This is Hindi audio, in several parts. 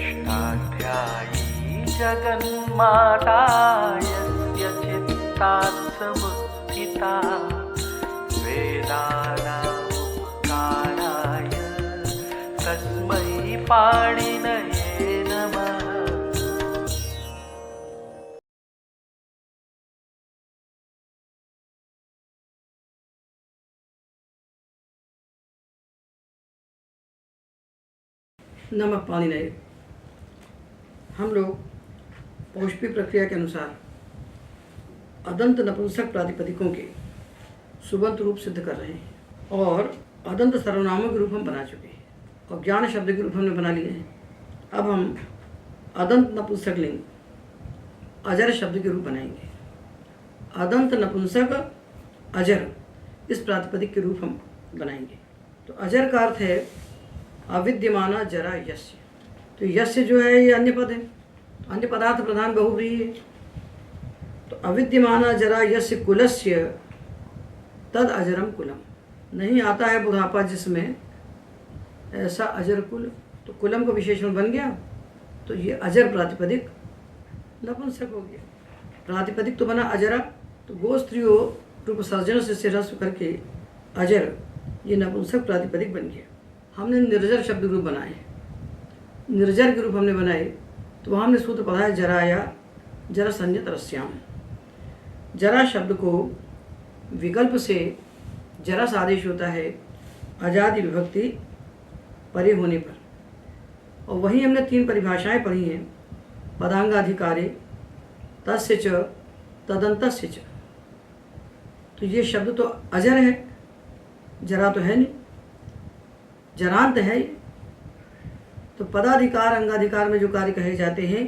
षष्ठाध्यायी जगन्माता यस्य चित्तात् समुत्थिता वेदानामुपकाराय तस्मै पाणिनये नमः। नमक पाणिनये। हम लोग पौष्पी प्रक्रिया के अनुसार अदंत नपुंसक प्रातिपदिकों के सुबंत रूप सिद्ध कर रहे हैं और अदंत सर्वनामों के रूप हम बना चुके हैं और ज्ञान शब्द के रूप हमने बना लिए हैं। अब हम अदंत नपुंसक लिंग अजर शब्द के रूप बनाएंगे। अदंत नपुंसक अजर इस प्रातिपदिक के रूप हम बनाएंगे। तो अजर का अर्थ है अविद्यमाना जरा यस्य। तो यस्य जो है ये अन्य पद है, अन्य पदार्थ प्रधान बहुव्रीहि है। तो अविद्यमाना जरा यस्य कुलस्य तद अजरम कुलम। नहीं आता है बुढ़ापा जिसमें ऐसा अजर कुल, तो कुलम का विशेषण बन गया। तो ये अजर प्रातिपदिक नपुंसक हो गया। प्रातिपदिक तो बना अजरा, तो गोस्त्रियो रूप सर्जन से रस्व करके अजर ये नपुंसक प्रातिपदिक बन गया। हमने निर्जर शब्द रूप बनाए, निर्जर के रूप हमने बनाए, तो हमने सूत्र पढ़ा है जराया जरा संयत रस्याम। जरा शब्द को विकल्प से जरस आदेश होता है अजादि विभक्ति परे होने पर। और वहीं हमने 3 परिभाषाएं पढ़ी हैं, पदांगाधिकारे, तस्य च, तदंतस्य च। तो ये शब्द तो अजर है, जरा तो है नहीं, जरांत है। तो पदाधिकार अंगाधिकार में जो कार्य कहे जाते हैं,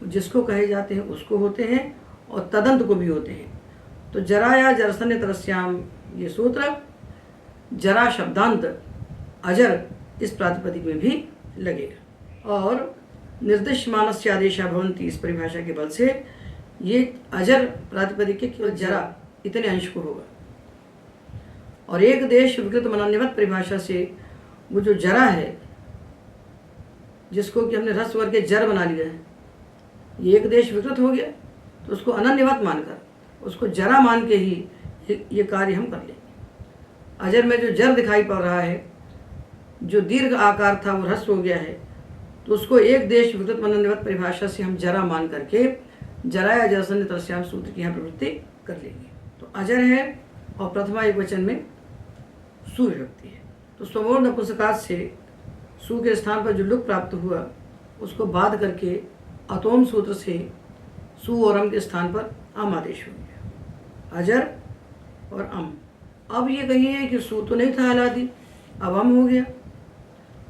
जिसको कहे जाते हैं उसको होते हैं और तदंत को भी होते हैं। तो जरा या जरसन्य तरस्याम ये सूत्र जरा शब्दांत अजर इस प्रातिपदिक में भी लगेगा। और निर्दिष्ट मानस्य आदेशा भवन्ति इस परिभाषा के बल से ये अजर प्रातिपदिक के केवल जरा इतने अंश को होगा। और एक देश विकृत मनन्यवत परिभाषा से वो जो जरा है, जिसको कि हमने ह्रस्व वर्ग के जर बना लिया है, ये एक देश विकृत हो गया, तो उसको अनन्यवत मानकर उसको जरा मान के ही ये कार्य हम कर लेंगे। अजर में जो जर दिखाई पड़ रहा है, जो दीर्घ आकार था वो ह्रस्व हो गया है, तो उसको एक देश विकृत मनन्यवत परिभाषा से हम जरा मान करके जरा या जरसन्य तरस्याम सूत्र की यहाँ प्रवृत्ति कर लेंगे। तो अजर है और प्रथमा एक वचन में सु विभक्ति है। तो स्वमोर नपुंसकात से सु के स्थान पर जो लुक प्राप्त हुआ उसको बाध करके अतोम सूत्र से सु और अम के स्थान पर अम आदेश हो गया। अजर और अम। अब ये कहिए कि सु तो नहीं था हलादी, अब अम हो गया,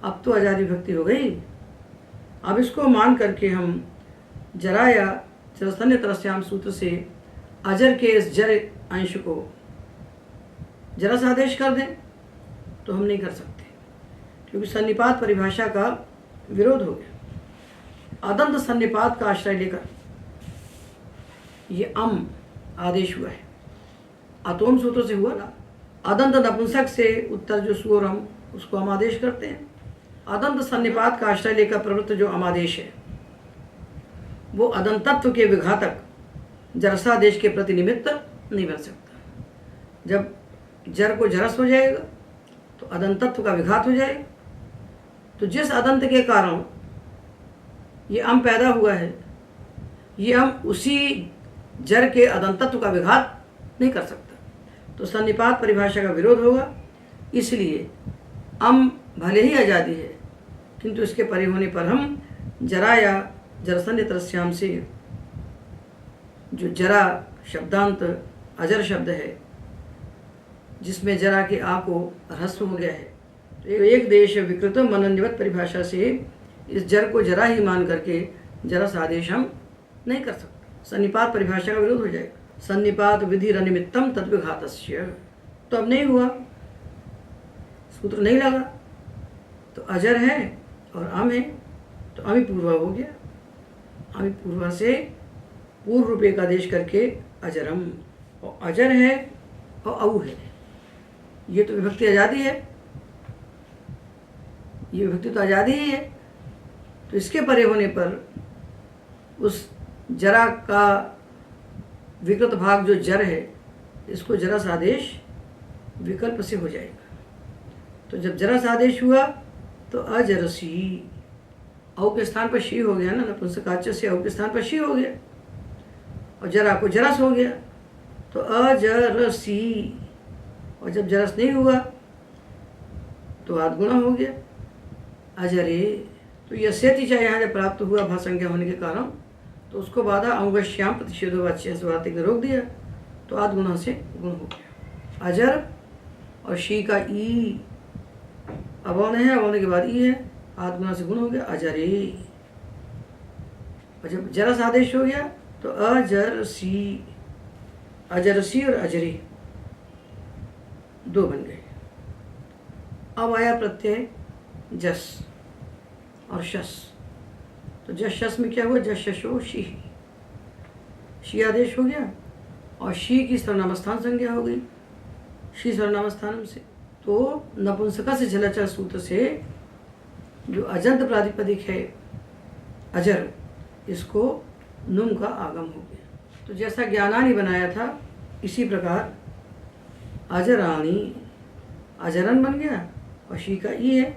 अब तो आजादी भक्ति हो गई। अब इसको मान करके हम जरा या जरसन्य तरस्याम सूत्र से अजर के इस जर अंश को जरा सा आदेश कर दें, तो हम नहीं कर सकते, क्योंकि सन्निपात परिभाषा का विरोध हो गया। अदंत सन्निपात का आश्रय लेकर ये अम आदेश हुआ है, अतोम सूत्र से हुआ ना। अदंत नपुंसक से उत्तर जो सु और अम, उसको हम आदेश करते हैं। अदंत सन्निपात का आश्रय लेकर प्रवृत्त जो अमादेश है, वो अदंतत्व के विघातक जरसादेश के प्रति निमित्त नहीं बन सकता। जब जर को जरस हो जाएगा तो अदंतत्व का विघात हो जाएगा। तो जिस अदंत के कारण ये अम पैदा हुआ है, ये अम उसी जर के अदंतत्व का विघात नहीं कर सकता, तो सन्निपात परिभाषा का विरोध होगा। इसलिए अम भले ही आजादी है, किंतु इसके परे होने पर हम जरा या जरसन्य तरस्याम से जो जरा शब्दांत अजर शब्द है, जिसमें जरा के आ को ह्रस्व हो गया है, तो एक देश विकृत मनन्यवत परिभाषा से इस जर को जरा ही मान करके जरा सा आदेश हम नहीं कर सकते। सन्निपात परिभाषा का विरोध हो जाएगा। सन्निपात विधि रनिमित्तम तद्विघातस्य। तो अब नहीं हुआ, सूत्र नहीं लगा, तो अजर है और अम है, तो अमी पूर्वा हो गया। अमी पूर्वा से पूर्व रूप एक आदेश करके अजरम, और अजर है और औ है, ये तो विभक्ति आज़ादी है, ये विभक्ति तो आज़ादी ही है। तो इसके परे होने पर उस जरा का विकृत भाग जो जर है, इसको जरस आदेश विकल्प से हो जाएगा। तो जब जरस आदेश हुआ तो अजरसी, औ के स्थान पर शी हो गया ना, नपुंसकवाच्य से औ के स्थान पर शी हो गया, और जरा को जरस हो गया तो अजरसी। और जब जरस नहीं हुआ तो आद्गुणा हो गया अजरे। तो यह सेति चाहे यहाँ जब प्राप्त हुआ भा संज्ञा होने के कारण, तो उसको बाधा अंगश्याम प्रतिषेधो वाच्य से रोक दिया, तो आद्गुणा से गुण हो गया। अजर और शी का ई अवर्ण है, अवर्ण के बाद ई है, आद्गुणा से गुण हो गया अजरे। और जब जरस आदेश हो गया तो अजरसी, अजरसी और अजरे दो बन गए। अब आया प्रत्यय जस और शस। तो जस शस में क्या हुआ, जस शशो शी, शी आदेश हो गया और शी की सर्वनामस्थान संज्ञा हो गई, शी सर्वनामस्थानम से। तो नपुंसक से झलचर सूत्र से जो अजंत प्रातिपदिक है अजर, इसको नुम का आगम हो गया। तो जैसा ज्ञानानि बनाया था इसी प्रकार अजराणी, अजरन बन गया और शी का ई है,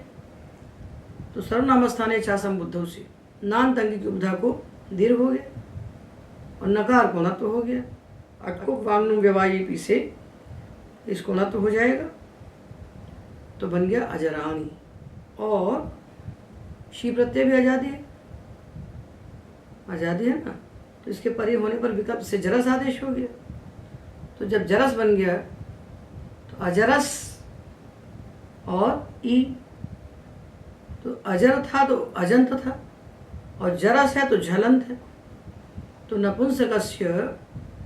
तो सर्वनामस्थाने चा संबुद्धों से नान तंगी की उपधा को दीर्घ हो गया और नकार को नत्व हो गया। अटको वांगनुम व्यवायी पी से इसको नत्व हो जाएगा, तो बन गया अजराणी। और शी प्रत्यय भी आजादी है, आजादी है ना, तो इसके परे होने पर विकल्प से जरस आदेश हो गया। तो जब जरस बन गया तो अजरस और ई, तो अजर था तो अजंत था, और जरस है तो झलंत है। तो नपुंसकस्य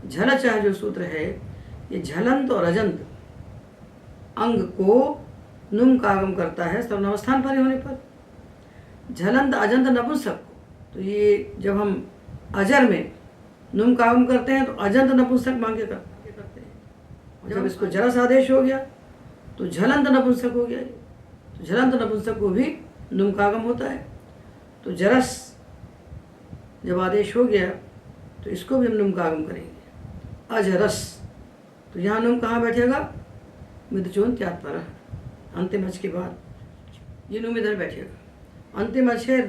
झलचः जो सूत्र है, ये झलंत और अजंत अंग को नुम का आगम करता है सर्वनामस्थान परे होने पर। झलंत अजंत नपुंसक, तो ये जब हम अजर में नुम का आगम करते हैं तो अजंत नपुंसक मांग के करते हैं। और जब इसको जरस आदेश हो गया तो झलंत नपुंसक हो गया। तो झलंत नपुंसक को भी नुम का आगम होता है। तो जरस जब आदेश हो गया तो इसको भी हम नुम का आगम करेंगे अजरस। तो यहाँ नुम कहाँ बैठेगा, मिदचोन त्याग पर, अंतिम अच के बाद ये नुम इधर बैठेगा। अंतिम अच है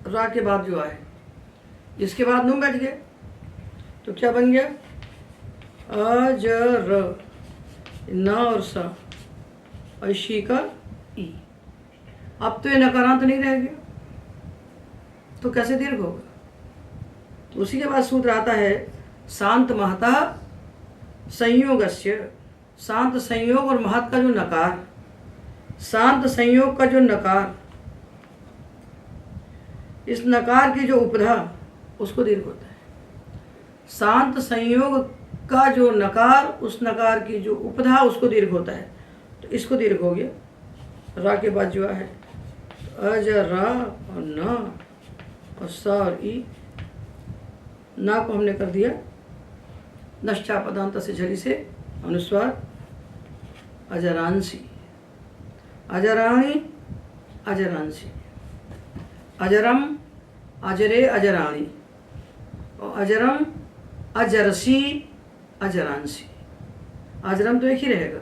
रा के बाद जो आए, इसके बाद नुम बैठ गए, तो क्या बन गया अजर, न और सा, ऐशी का ई। अब तो ये नकारांत नहीं रह गया, तो कैसे दीर्घ होगा। तो उसी के बाद सूत्र आता है शांत महता संयोगस्य। शांत संयोग और महत का जो नकार, शांत संयोग का जो नकार, इस नकार की जो उपधा उसको दीर्घ होता है। शांत संयोग का जो नकार, उस नकार की जो उपधा उसको दीर्घ होता है, तो इसको दीर्घ हो गया। रा के बाद जो है अज रा और न और स और ई, ना को हमने कर दिया नश्चा पदांत से झली से अनुस्वार अजरांसी, अजराणी अजरांसी, अजरम अजरे अजराणी, और अजरम अजरसी अजरांसी। अजरम तो एक ही रहेगा,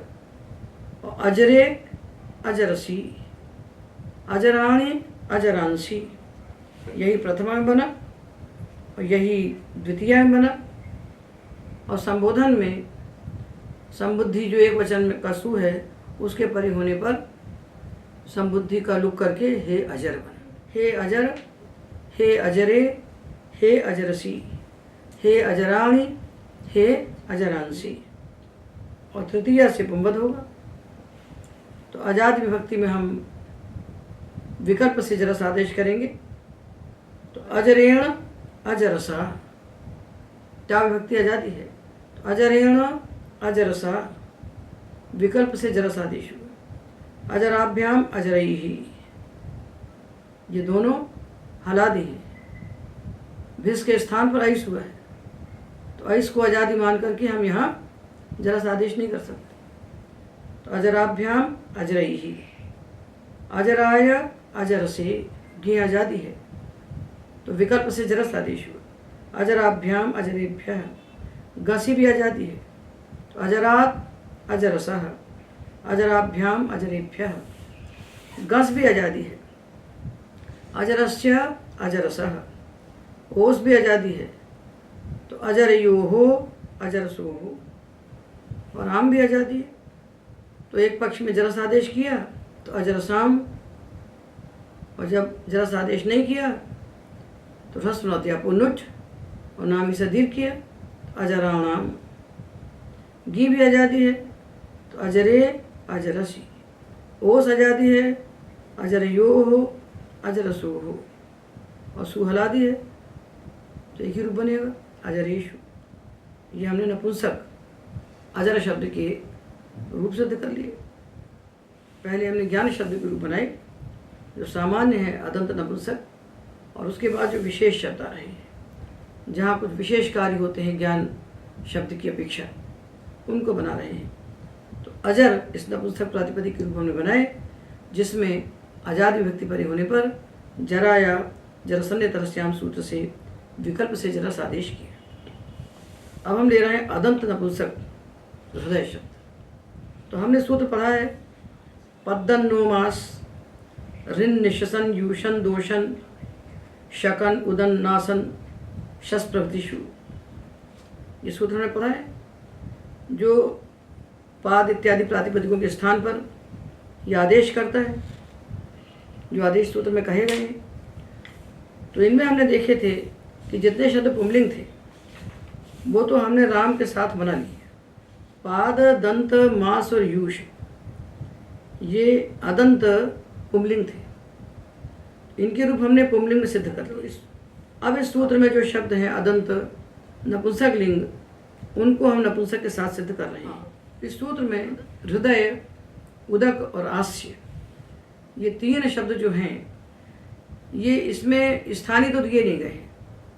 और अजरे अजरसी, अजराणी अजरांसी, यही प्रथमा में बना और यही द्वितीय में बना। और संबोधन में संबुद्धि जो एक वचन में कसु है, उसके परे होने पर संबुद्धि का लुक करके हे अजर बना। हे अजर, हे अजरे, हे अजरसी, हे अजराणी, हे अजरांसी, और तृतीया से पुंबद होगा। तो आजाद विभक्ति में हम विकल्प से जरस आदेश करेंगे, तो अजरेण अजरसा, क्या विभक्ति आजादी है, तो अजरेण अजरसा विकल्प से जरस आदेश हुआ। अजराभ्याम अजरैहि, ये दोनों हलादी हैं, भिस के स्थान पर ऐस हुआ है, तो ऐस को आजादी मान करके हम यहाँ जरस आदेश नहीं कर सकते। तो अजराभ्याम अजरैहि, अजराय अजरसे, ये आजादी है, तो विकल्प से जरस आदेश हुआ। अजराभ्याम अजरेभ्यः, गसी भी आ जाती है तो अजरात अजरसः, अजराभ्याम अजरेभ्यः, गस भी आ जाती है अजरस्य अजरसः, ओस भी आ जाती है तो अजरयोहो अजरसोहो, और आम भी आ जाती है तो एक पक्ष में जरस आदेश किया तो अजरसाम, और जब जरस आदेश नहीं किया तो ह्रस्व नौत्या पुनुट और नामी से दीर्घ किया तो अजराणाम। गी भी आ जाती है तो अजरे अजरसी, ओस आ जाती है अजरयोहो अजरसोहो, और सुहला दी है तो एक ही रूप बनेगा अजरेशु। ये हमने नपुंसक अजर शब्द के रूप सिद्ध कर लिए। पहले हमने ज्ञान शब्द के रूप बनाए जो सामान्य है अदंत नपुंसक, और उसके बाद जो विशेष शब्द आ रहे हैं जहाँ कुछ विशेष कार्य होते हैं ज्ञान शब्द की अपेक्षा, उनको बना रहे हैं। तो अजर इस नपुंसक प्रातिपदिक के रूप हमने बनाए जिसमें आजाद विभक्ति परे होने पर जरा या जरसन्य तरस्याम सूत्र से विकल्प से जरस आदेश किया। अब हम ले रहे हैं अदंत नपुंसक हृदय शब्द। तो हमने सूत्र पढ़ा है पद्दन नोमास ऋण निशसन यूशन दोषण शकन उदन नासन शस प्रवृतिषु, ये सूत्र हमने पढ़ा है जो पाद इत्यादि प्रातिपदिकों के स्थान पर यह आदेश करता है, जो आदेश सूत्र में कहे गए हैं। तो इनमें हमने देखे थे कि जितने शब्द पुंलिंग थे वो तो हमने राम के साथ बना लिए। पाद दंत मास और यूष ये अदंत पुंलिंग थे, इनके रूप हमने पुंलिंग में सिद्ध कर लिए। अब इस सूत्र में जो शब्द हैं अदंत नपुंसक लिंग, उनको हम नपुंसक के साथ सिद्ध कर रहे हैं। इस सूत्र में हृदय, उदक और आस्य, ये तीन शब्द जो हैं ये इसमें स्थानीय तो दिए नहीं गए,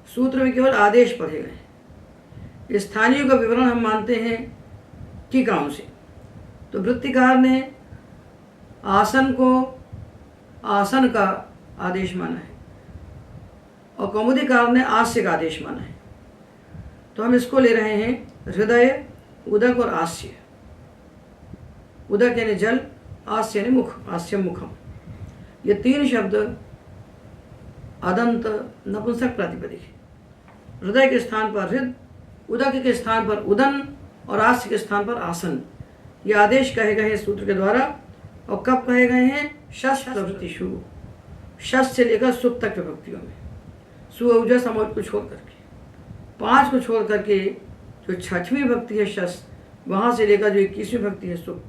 सूत्र में केवल आदेश पढ़े गए। स्थानीय का विवरण हम मानते हैं टीकाओं से। तो वृत्तिकार ने आसन को आसन का आदेश माना है और कौमुदीकार ने आस्य का आदेश माना है। तो हम इसको ले रहे हैं हृदय, उदक और आस्य। उदक यानी जल, आस्य यानी मुख, आस्यम मुखम। ये तीन शब्द अदंत नपुंसक प्रातिपदिक है। हृदय के स्थान पर हृद, उदक के स्थान पर उदन और आस्य के स्थान पर आसन, ये आदेश कहे गए हैं सूत्र के द्वारा। और कब कहे गए हैं? शस प्रवृत्तिषु, शस से लेकर सुप तक विभक्तियों में, सु औजा समौज को छोड़ करके, 5 को छोड़ करके जो 6वीं विभक्ति है शस, वहाँ से लेकर जो 21वीं विभक्ति है सुप,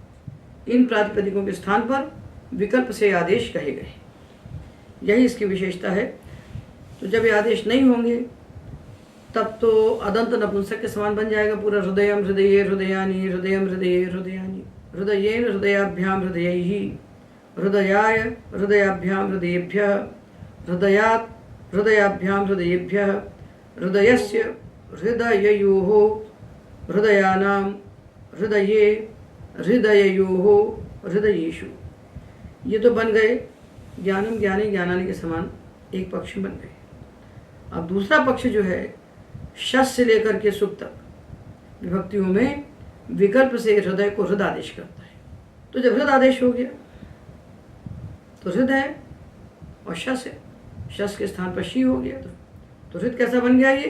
इन प्रातिपदिकों के स्थान पर विकल्प से आदेश कहे गए। यही इसकी विशेषता है। तो जब ये आदेश नहीं होंगे तब तो अदंत नपुंसक के समान बन जाएगा पूरा। हृदयम हृदये हृदयानि, हृदयम हृदये हृदयानि, हृदयेन हृदयाभ्याम हृदयैहि, हृदयाय हृदयाभ्याम हृदयेभ्यः, हृदयात् हृदयाभ्याम हृदयेभ्यः, हृदयस्य हृदययोः हृदयानां, हृदये हृदययोः हृदयेषु। ये तो बन गए ज्ञानम ज्ञाने ज्ञानानि के समान एक पक्ष बन गए। अब दूसरा पक्ष जो है शस से लेकर के सुप तक विभक्तियों में विकल्प से हृदय को हृद आदेश करता है। तो जब हृद आदेश हो गया तो हृद है और शस है, शस के स्थान पर शी हो गया। तो हृद कैसा बन गया? ये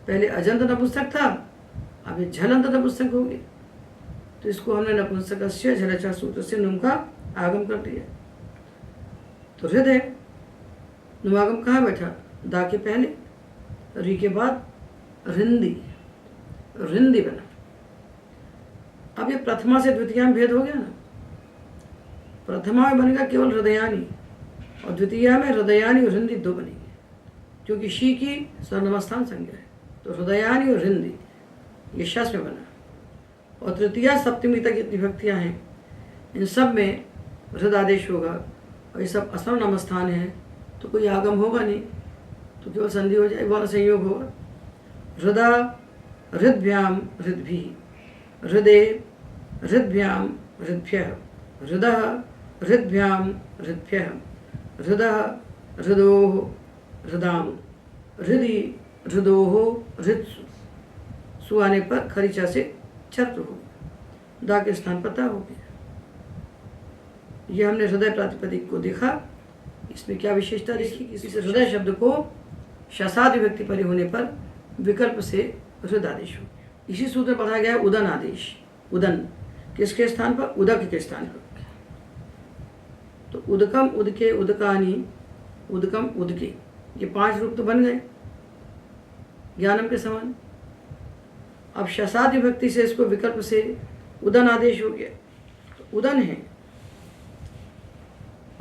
पहले अजंत नपुंसक था, अब ये झलंत नपुंसक हो गया। तो इसको हमने नपुंसकस्य झलचा सूत्र से नुम का आगम कर दिया। तो हृदय नुमागम कहाँ बैठा? दा के पहले, री के बाद रिंदी, रिंदी बना। अब ये प्रथमा से द्वितीया में भेद हो गया ना। प्रथमा में बनेगा केवल हृदयानी और द्वितीया में हृदयानी और हिंदी 2 बनेंगे, क्योंकि शी की सर्वनामस्थान संज्ञा है। तो हृदयानी और हिंदी ये शस में बना। और तृतीया सप्तमी तक जितनी विभक्तियाँ हैं इन सब में हृद आदेश होगा। और ये सब असर्वनाम स्थान है तो कोई आगम होगा नहीं, तो केवल संधि हो जाए, वर्ण संयोग होगा। हृदा हृद्भ्याम हृद्भिः, हृदय हृद्भ्याम हृद्भ्यः, हृदः हृद्भ्याम हृद्भ्यः, हृदः हृदोः हृदाम, हृदि, हृदोहो, हृत्सु, सु आने पर खरीचा से छत्र हो गया, दा के स्थान पर ता हो गया। ये हमने हृदय प्रातिपदिक को देखा। इसमें क्या विशेषता देखी? इस हृदय शब्द को शसादि विभक्ति परे होने पर विकल्प से हृद आदेश हो गया। इसी सूत्र पढ़ा गया उदन आदेश। उदन किसके स्थान पर? उदक के स्थान पर। तो उदकम, उदके, उदकानी, उदकम, उदके, ये 5 रूप तो बन गए ज्ञानम के समान। अब शसादि विभक्ति से इसको विकल्प से उदन आदेश हो गया। तो उदन है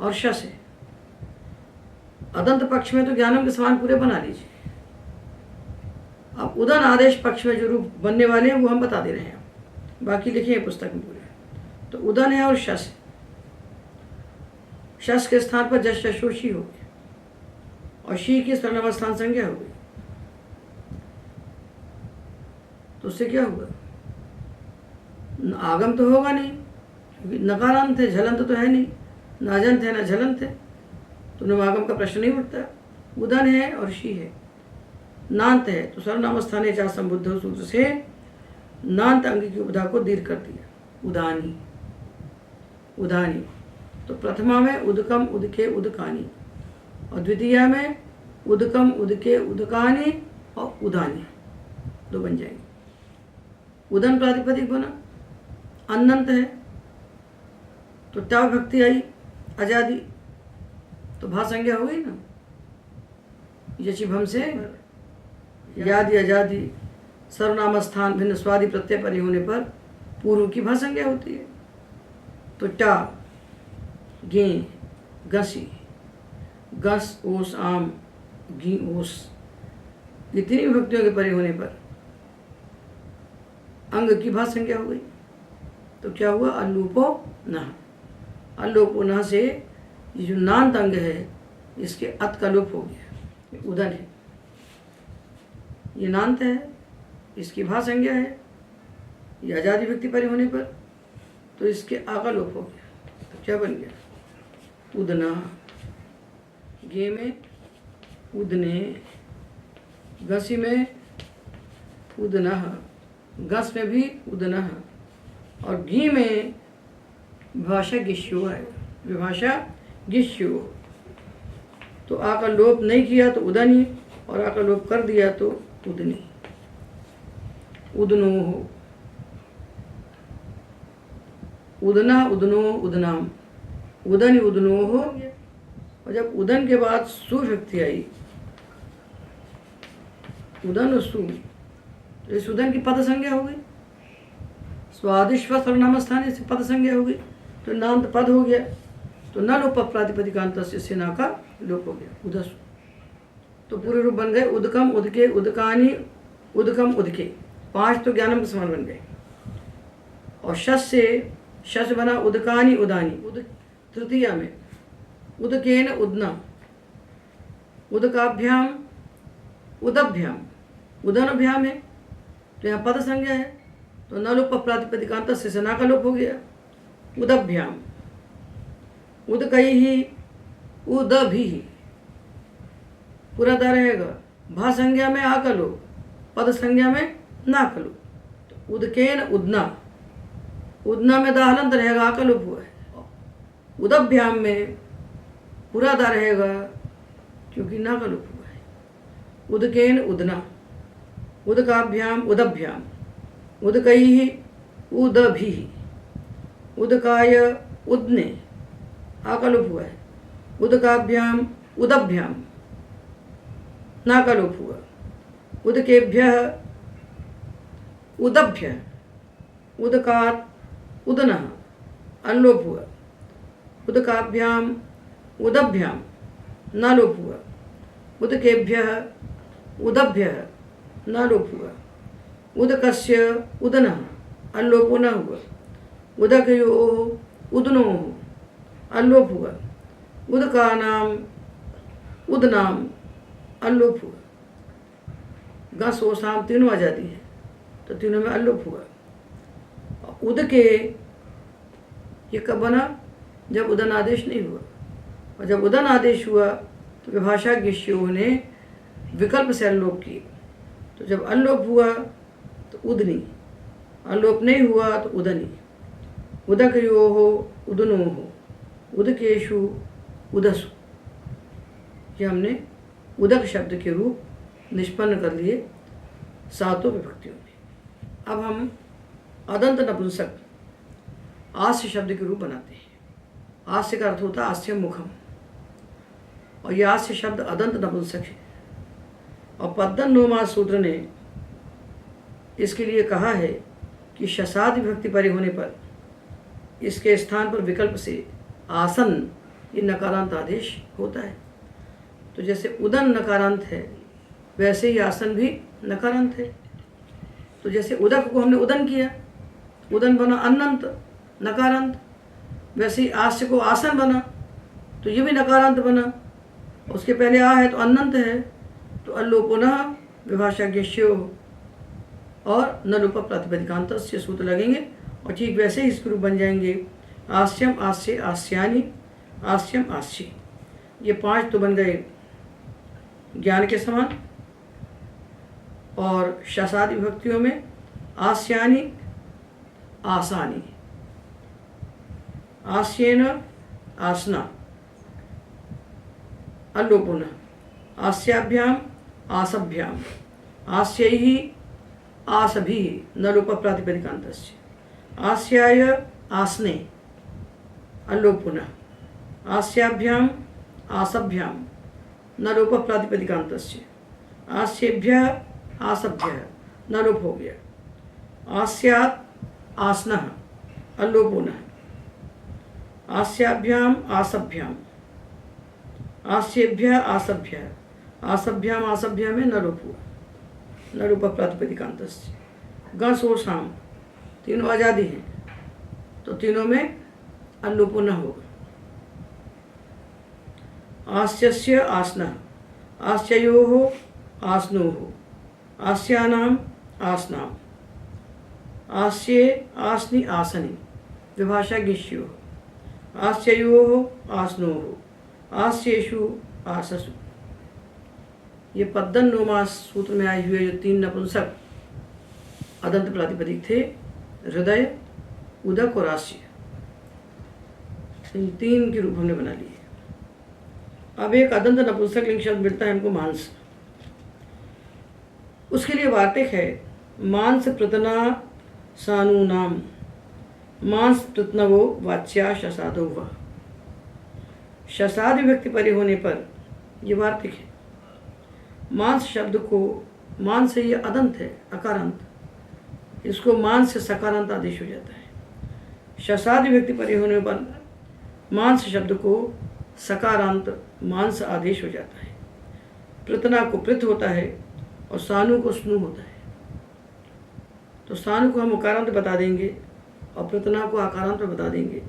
और शस है। अदंत पक्ष में तो ज्ञानम के समान पूरे बना लीजिए। अब उदन आदेश पक्ष में जो रूप बनने वाले हैं वो हम बता दे रहे हैं, बाकी लिखे हैं पुस्तक में पूरे। तो उदन है और शस है। शस के स्थान पर जश शशोशी हो गया और शी की स्वर्णावस्थान संज्ञा हो गई। तो उससे क्या हुआ? आगम तो होगा नहीं, क्योंकि नकारांत है, झलंत तो है नहीं, ना अजंत है ना झलंत है, तो नवागम का प्रश्न नहीं उठता। उदन है और शी है। नांत है तो सर्वनाम स्थाने चाह संबुद्ध सूत्र से नांत अंग की उपधा को दीर्घ कर दिया, उदानी, उदानी। तो प्रथमा में उदकम, उदके, उदकानी, और द्वितीय में उदकम, उदके, उदकानी और उदानी, 2 बन जाएंगे। उदन प्रातिपदिक बना, अनंत है तो टा भक्ति आई, आजादी, तो भा संज्ञा हो गई ना। यची भम से यादि, आजादी, सर्वनाम स्थान भिन्न स्वादि प्रत्यय परे होने पर पूर्व की भा संज्ञा होती है। तो टा, गे, गसी, गस, ओस, आम, गी, ओस, ये 3 विभक्तियों के परे होने पर अंग की भा संज्ञा हो गई। तो क्या हुआ? अल्लूपो नः। अल्लोपो नः से ये जो नांत अंग है इसके अत का लोप हो गया। उदन है, ये नांत है, इसकी भा संज्ञा है, ये आजादी व्यक्ति परे होने पर तो इसके आ का लोप हो गया। तो क्या बन गया? उदना। गे में उदने, गसी में उदनः, गस में भी उदनः, और घी में विभाषा गिष्यो है, विभाषा गिष्यो। तो आ का लोप नहीं किया तो उदनी, और आ का लोप कर दिया तो उदनी, उदनो हो। उदना, उदनो, उदनाम, उदन, उदनो हो। और जब उदन के बाद सु विभक्ति आई, उदन और सु, तो इस उदन की पद संज्ञा हो गई। स्वादिष्ट सर्वनाम स्थान से पद संज्ञा हो गई, तो नांत पद हो गया। तो न लोप प्रातिपदिकांत से ना का लोप हो गया, उदस। तो पूरे रूप बन गए उदकम, उदके, उदकानी, उदकम, उदके, 5 तो ज्ञानम के समान बन गए। और शस से शस बना उदकानी, उदानी। उद तृतीया में उदकेन, उदना, उदकाभ्याम, उदभ्याम, उदनभ्याम है तो यहाँ पद संज्ञा है, तो न लोप प्रातिपदिकांत से ना का लोप हो गया। उदभ्याम, उदकैहि, उदभिः, पूरा दा रहेगा। भा संज्ञा में आ का लोप, पद संज्ञा में ना का लोप। तो उदकेन, उदना, उदना में दा हलंत रहेगा, आ का लोप हुआ है। उदभ्याम में पूरा दा रहेगा क्योंकि ना का लोप हुआ है। उदकेन, उदना, उदकाभ्याम, उदभ्याम, उदकैहि, उदभिः, उदकाय, उदने, आ का लोप हुआ है। उदकाभ्याम, उदभ्याम, ना का लोप हुआ। उदकेभ्यः, उदभ्यः, उदकात्, उदनः, अल्लोप हुआ। उदकाभ्याम, उदभ्याम, ना लोप हुआ। उदकेभ्यः, उदभ्यः, ना लोप हुआ। उदकस्य, उदनः, अल्लोपो न हुआ। उदकयोः, उदनोः, अल्लोप हुआ। उदकानाम, उदनाम, अल्लोप हुआ। गस, ओसाम तीनों आ जाती है तो तीनों में अल्लोप हुआ। उदके ये कब बना? जब उदन आदेश नहीं हुआ। और जब उदन आदेश हुआ तो विभाषा गिष्यो ने विकल्प से अल्लोप किए। तो जब अल्लोप हुआ तो उदनी, अल्लोप नहीं हुआ तो उदनी। उदकयो हो उदनो हो, उदकेशु उदसु। ये हमने उदक शब्द के रूप निष्पन्न कर लिए सातों विभक्तियों में। अब हम अदंत नपुंसक आस्य शब्द के रूप बनाते हैं। आस्य का अर्थ होता है आस्य मुखम, और यह आस्य शब्द अदंत नपुंसक है। और पद्दन नोमा सूत्र ने इसके लिए कहा है कि शसाद विभक्ति परे होने पर इसके स्थान पर विकल्प से आसन ये नकारांत आदेश होता है। तो जैसे उदन नकारांत है वैसे ही आसन भी नकारांत है। तो जैसे उदक को हमने उदन किया, उदन बना अन्नंत नकारांत, वैसे ही आस्य को आसन बना तो ये भी नकारांत बना। उसके पहले आ है तो अन्नंत है, तो अल्लो पुनः विभाषा गिष्यो और नलुप प्रातिपदिकांत से सूत्र लगेंगे और ठीक वैसे ही इसके रूप बन जाएंगे आस्यम आस्य आस्यानि, आस्यम आस्य। ये 5 तो बन गए ज्ञान के समान। और शसादि विभक्तियों में आस्यानि आसानी, आस्येन आसना, अल्लोपुन, आस्याभ्याम आसभ्याम, आस्यैहि आसभिः नलोप प्रातिपदिकान्तस्य, आस्याय आसने अल्लोपुन, आस्याभ्याम आसभ्याम नलोप प्रातिपदिकान्तस्य, आस्येभ्यः आसभ्यः नलोप हो गया, आस्यात् आसनः अल्लोपुनः, आस्याभ्याम आसभ्याम, आस्येभ्यः आसभ्यः, आसभ्याम आसभ्याम में नलोप हुआ, नलोप प्रातिपदिकान्तस्य। गणसोषाम तीनों आज़ादी हैं तो तीनों में अल्लोप न होगा। आस्यस्य आसनः, आस्ययोः आसनोः, आस्यानाम आसनाम, आस्ये आसनि आसनि विभाषा गिष्यो, आस्ययोः आसनोः, आस्येषु आससु। ये पद्दन नोमास सूत्र में आए हुए जो 3 नपुंसक अदंत प्रातिपदिक थे, हृदय, उदक और आस्य, इन 3 के रूप हमने बना लिए। अब एक अदंत नपुंसक लिंग शब्द मिलता है हमको मांस। उसके लिए वार्तिक है मांस प्रतना सानूनाम, मांस प्रतनवो वाच्या शसादो वा। शसाद विभक्ति परे होने पर ये वार्तिक है। मांस शब्द को, मांस से ये अदंत है अकारांत, इसको मांस से सकारांत आदेश हो जाता है। शसाद विभक्ति परे होने पर मांस शब्द को सकारांत मांस आदेश हो जाता है। प्रतना को प्रत होता है और सानु को स्नु होता है। तो सानु को हम उकारांत बता देंगे और प्रतना को आकारांत बता देंगे।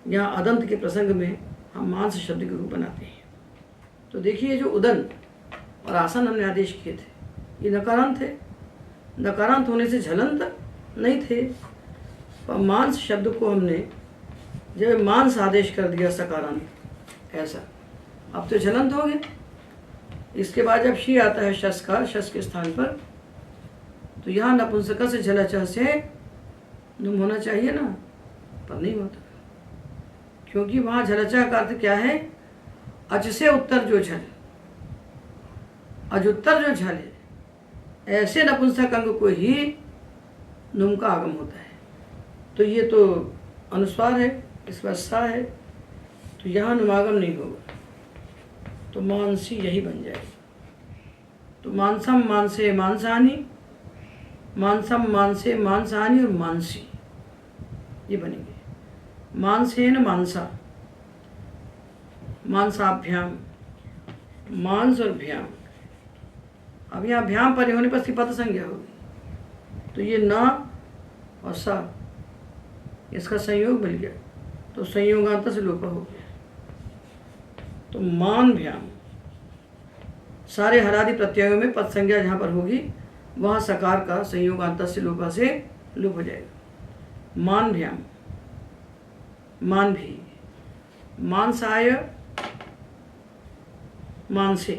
यहाँ अदंत के प्रसंग में हम मांस शब्द के रूप बनाते हैं। तो देखिए जो उदन और आसन हमने आदेश किए थे ये नकारांत थे। नकारांत होने से झलंत नहीं थे, पर मांस शब्द को हमने जब मांस आदेश कर दिया सकारांत ऐसा, अब तो झलंत हो गए। इसके बाद जब शी आता है शस का, शस के स्थान पर, तो यहाँ नपुंसक से झलच से नुम होना चाहिए ना, पर नहीं होता, क्योंकि वहाँ झलचा का अर्थ क्या है? अज से उत्तर जो झल, अज उत्तर जो झल है, ऐसे नपुंसक अंग को ही नुम का आगम होता है। तो ये तो अनुस्वार है, इस पर सा है, तो यहाँ नुमागम नहीं होगा, तो मानसी यही बन जाएगा। तो मानसम मानसे मानसानी, मानसम मानसे मानसानी और मानसी ये बनेंगे। मानसेन मानसा, मानसाभ्याम, मांस और भ्याम। अब यहाँ भ्याम परे होने पर सिपत संज्ञा होगी, तो ये न और सा इसका संयोग मिल गया, तो संयोगांत से लोपा हो गया। तो मान भ्याम, सारे हरादि प्रत्ययों में पद संज्ञा जहाँ पर होगी वहाँ सकार का संयोगांत से लोपा से लोप हो जाएगा। मान भ्याम, मान भी, मानसाय मानसे,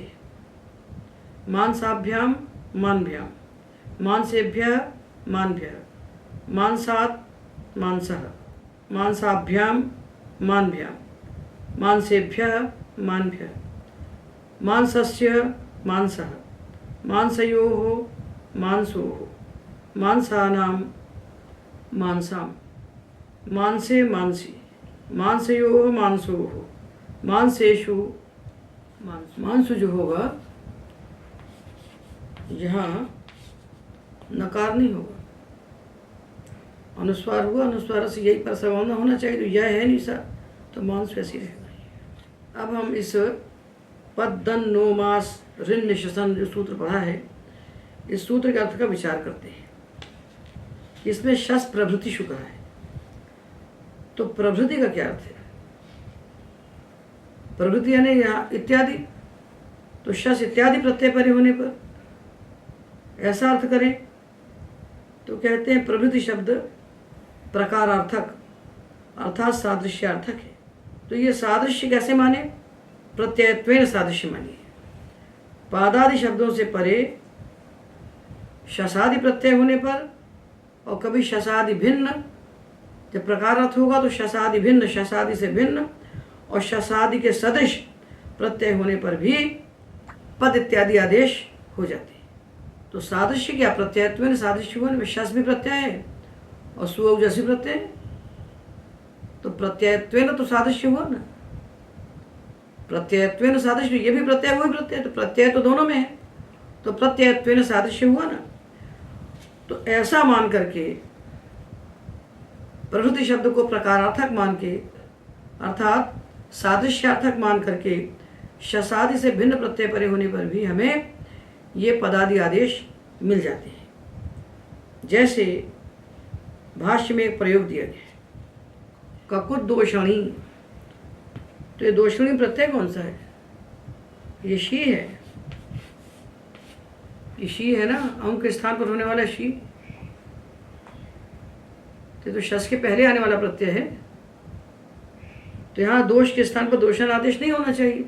मानसाभ्याम मानभ्याम, मानसेभ्यः मानभ्यः, मानसात् मानसः, मानसाभ्याम मानभ्याम, मानसेभ्यः मानभ्यः, मानसस्य मानसः, मानसयोः मानसोः, मानसानां मानसाम, मानसे मानसी, मानसयोः मानसोः, मानसेषु मानसु। मानसु जो होगा यहाँ नकार नहीं होगा, अनुस्वार हुआ, अनुस्वार से यही पर संभावना होना चाहिए, तो यह है नहीं सा, तो मांस ऐसी रहेगा। अब हम इस पद दन नो मास ऋण निशन जो सूत्र पढ़ा है, इस सूत्र के अर्थ का विचार करते हैं। इसमें शस प्रभृति शुक्र है, तो प्रभृति का क्या अर्थ है? प्रभृति यानी यहाँ इत्यादि, तो शस इत्यादि प्रत्यय परे होने पर ऐसा अर्थ करें तो कहते हैं प्रभृति शब्द प्रकारार्थक अर्थात सादृश्यार्थक है। तो ये सादृश्य कैसे माने? प्रत्ययत्वेन सादृश्य मानिए। पादादि शब्दों से परे शसादि प्रत्यय होने पर, और कभी शसादि भिन्न, जब प्रकार अर्थ होगा तो शसादि भिन्न, शसादि से भिन्न और शसादि के सदृश प्रत्यय होने पर भी पद इत्यादि आदेश हो जाते हैं। तो सादृश्य क्या? प्रत्ययत्वेन सादृश्य होने में शस भी प्रत्यय है और सुऔजसी प्रत्यय है, तो प्रत्ययत्वेन तो सादृश्य हुआ ना, प्रत्ययत्वेन सादृश्य, ये भी प्रत्यय वही प्रत्यय, तो प्रत्यय तो दोनों में है, तो प्रत्ययत्वेन सादृश्य हुआ ना। तो ऐसा मान करके प्रभृति शब्द को प्रकारार्थक मान के अर्थात सादृश्यार्थक मान करके शसादि से भिन्न प्रत्यय परे होने पर भी हमें ये पदादि आदेश मिल जाते हैं। जैसे भाष्य में एक प्रयोग दिया गया है, ककुत दोषणी, तो ये दोषणी प्रत्यय कौन सा है? ये शी है, ये शी है ना, अंक के स्थान पर होने वाला शी, तो शस के पहले आने वाला प्रत्यय है, तो यहाँ दोष के स्थान पर दोषण आदेश नहीं होना चाहिए,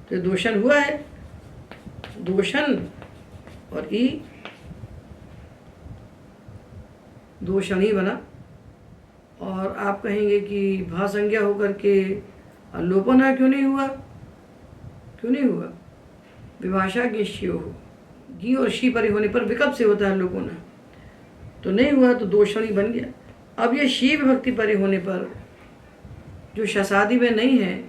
तो दोषण हुआ है, दोषण और ई दोषणी बना। और आप कहेंगे कि भा संज्ञा होकर के लोपन है, क्यों नहीं हुआ? क्यों नहीं हुआ? विभाषा की शियो हो, गी और शी परे होने पर विकल्प से होता है लोपन, तो नहीं हुआ, तो दोषणी बन गया। अब ये शी विभक्ति परे होने पर जो शसादि में नहीं है,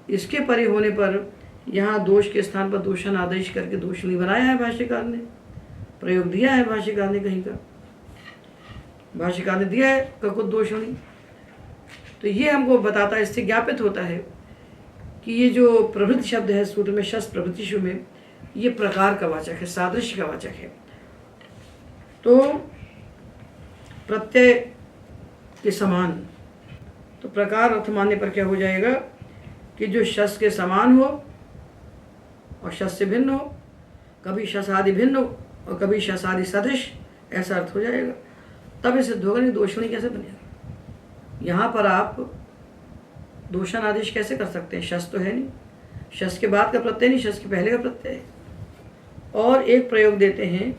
इसके परे होने पर यहाँ दोष के स्थान पर दोषण आदेश करके दोषणी बनाया है भाष्यकार ने, प्रयोग दिया है भाष्यकार ने, कहीं का भाष्यकार ने दिया है ककुत दोषणी। तो ये हमको बताता है, इससे ज्ञापित होता है कि ये जो प्रभृति शब्द है सूत्र में, शस प्रभृतिषु में, ये प्रकार का वाचक है, सादृश्य का वाचक है। तो प्रत्यय के समान, तो प्रकार अर्थ मानने पर क्या हो जाएगा कि जो शस के समान हो और शस से भिन्न हो, कभी शसादि भिन्न हो और कभी शसादि सदृश, ऐसा अर्थ हो जाएगा। तब इसे सिद्ध होगा नहीं, दोषणी कैसे बनेगा? यहाँ पर आप दोषण आदेश कैसे कर सकते हैं? शस तो है नहीं, शस के बाद का प्रत्यय नहीं, शस के पहले का प्रत्यय है। और एक प्रयोग देते हैं,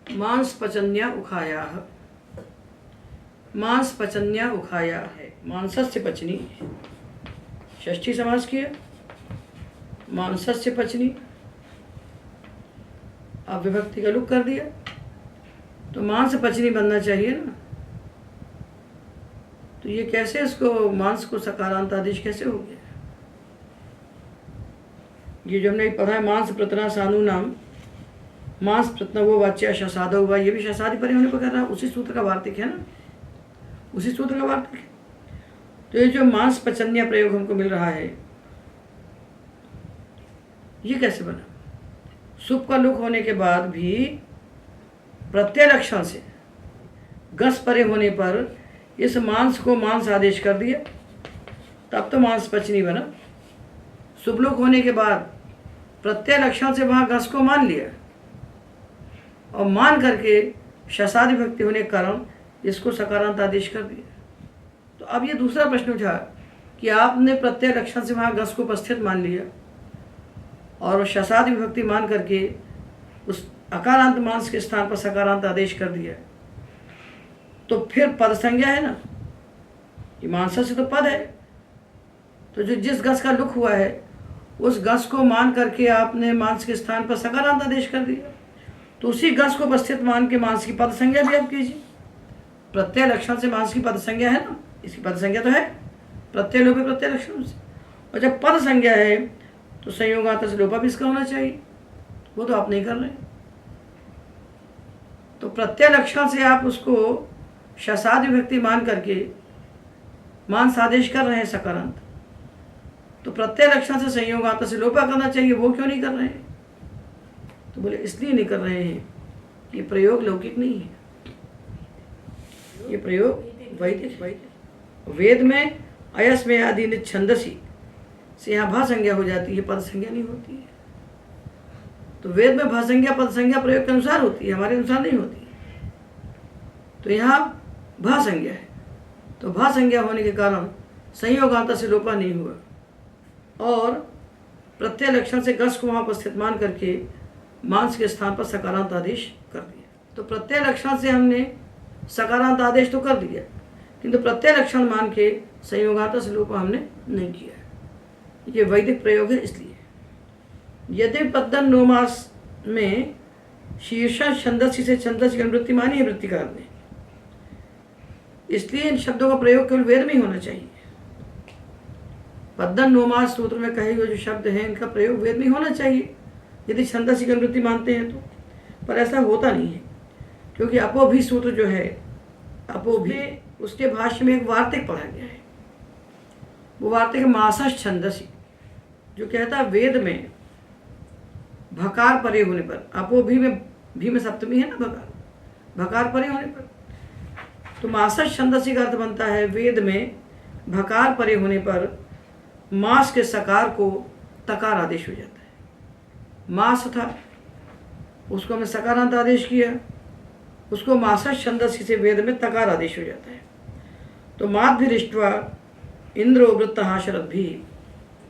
मांस पचन्या उखाया, मांस पचन्या उखाया है, मांसस्य पचनी, षष्ठी समास किया, मांसस्य पचनी, अब विभक्ति का लुक कर दिया, तो मांस पचनी बनना चाहिए ना। तो ये कैसे, इसको मांस को सकारांत आदेश कैसे हो गया? ये जो हमने पढ़ा है, मांस प्रतना सानु नाम, मांस प्रत्नवो वाच्या शसादो हुआ, ये भी शसादि परे होने पर कर रहा है, उसी सूत्र का वार्तिक है ना, उसी सूत्र का वार्तिक है। तो ये जो मांस पचन्या प्रयोग हमको मिल रहा है, ये कैसे बना? सुप का लुक होने के बाद भी प्रत्यय लक्षण से गस परे होने पर इस मांस को मांस आदेश कर दिया, तब तो मांस पचनी बना। शुभ लुक होने के बाद प्रत्यय लक्षण से वहाँ गस को मान लिया और मान करके शसादि भक्ति होने के कारण इसको सकारांत आदेश कर दिया। तो अब ये दूसरा प्रश्न उठा कि आपने प्रत्यय लक्षण से वहाँ गस को उपस्थित मान लिया और शसाद विभक्ति मान करके उस अकारांत मांस के स्थान पर सकारांत आदेश कर दिया, तो फिर पद संज्ञा है ना, ये मानसा से तो पद है। तो जो जिस गस का लुक हुआ है उस गस को मान करके आपने मांस के स्थान पर सकारांत आदेश कर दिया, तो उसी गस को उपस्थित मान के मांस की पद संज्ञा भी आप कीजिए। प्रत्यय लक्षण से मांस की पद संज्ञा है ना, इसकी पद संज्ञा तो है प्रत्यय लोपे प्रत्यय लक्षण से। और जब पद संज्ञा है तो संयोगांत से लोपा भी इसका होना चाहिए, वो तो आप नहीं कर रहे। तो प्रत्यय लक्षण से आप उसको शसाद विभक्ति मान करके मांस आदेश कर रहे हैं सकारांत, तो प्रत्यय लक्षण से संयोगांत से लोपा करना चाहिए, वो क्यों नहीं कर रहे हैं? तो बोले इसलिए नहीं कर रहे हैं कि प्रयोग लौकिक नहीं है, ये प्रयोग वैदिक। वेद में अयस में आदि ने छंदसी से यहाँ भा संज्ञा हो जाती है, पद संज्ञा नहीं होती है। तो वेद में भा संज्ञा पद संज्ञा प्रयोग के अनुसार होती है, हमारे अनुसार नहीं होती है। तो यहाँ भा संज्ञा है, तो भा संज्ञा होने के कारण संयोगांत से लोपा नहीं हुआ और प्रत्यय लक्षण से गस को वहाँ उपस्थित मान करके मांस के स्थान पर सकारांत आदेश कर दिया। तो प्रत्यय लक्षण से हमने सकारांत आदेश तो कर दिया, किंतु प्रत्यय लक्षण मान के संयोगांत से लोपा हमने नहीं किया। ये वैदिक प्रयोग है। इसलिए यदि पद्दन नोमास में शीर्षण छंदसी से छंदस की अनुवृत्ति मानी है वृत्तिकार ने, इसलिए इन शब्दों का प्रयोग केवल वेद में ही होना चाहिए। पद्दन नोमास सूत्र में कहे हुए जो शब्द हैं इनका प्रयोग वेद में होना चाहिए यदि छंदसी की अनुवृत्ति मानते हैं तो, पर ऐसा होता नहीं है, क्योंकि अपोभी सूत्र जो है अपोभी, उसके भाष्य में एक वार्तिक पढ़ा गया है। वो वार्तिक मासस छंदसी जो कहता है वेद में भकार परे होने पर, अपोभी में भी में सप्तमी है ना, भकार परे होने पर, तो मासस छंदसी का अर्थ बनता है वेद में भकार परे होने पर मास के सकार को तकार आदेश हो जाता है। मास था उसको हमने सकारांत आदेश किया, उसको मासस छंदसी से वेद में तकार आदेश हो जाता है। तो माध्भिरिष्ट्वा इंद्रो वृत्तः शरद भी,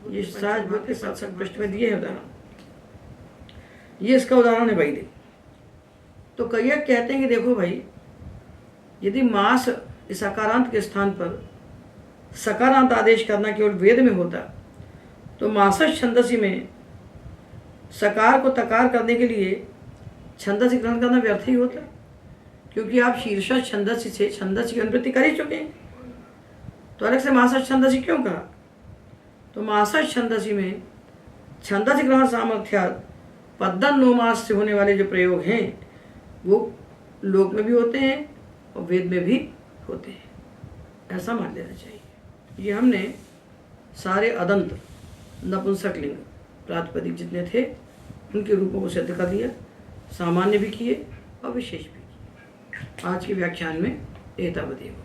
ये सहज भक्ति सत्संग पृष्ठ में दिए हैं उदाहरण, ये इसका उदाहरण है वैदिक। तो कई कहते हैं कि देखो भाई, यदि मास इस सकारांत के स्थान पर सकारांत आदेश करना केवल वेद में होता तो मासस छंदसी में सकार को तकार करने के लिए छंदसी ग्रहण करना व्यर्थ ही होता, क्योंकि आप शीर्षक छंदसी से छंदसी की अनुवृत्ति कर ही चुके हैं। तो अलग से मासस छंदसी क्यों कहा? तो मासस छंदसी में छंदसी ग्रहण सामर्थ्यात पद्दन नोमास से होने वाले जो प्रयोग हैं वो लोक में भी होते हैं और वेद में भी होते हैं, ऐसा मान लेना चाहिए। ये हमने सारे अदंत नपुंसकलिंग प्रातिपदिक जितने थे उनके रूपों को सिद्ध कर दिया, सामान्य भी किए और विशेष भी किए। आज के व्याख्यान में एतावदेव।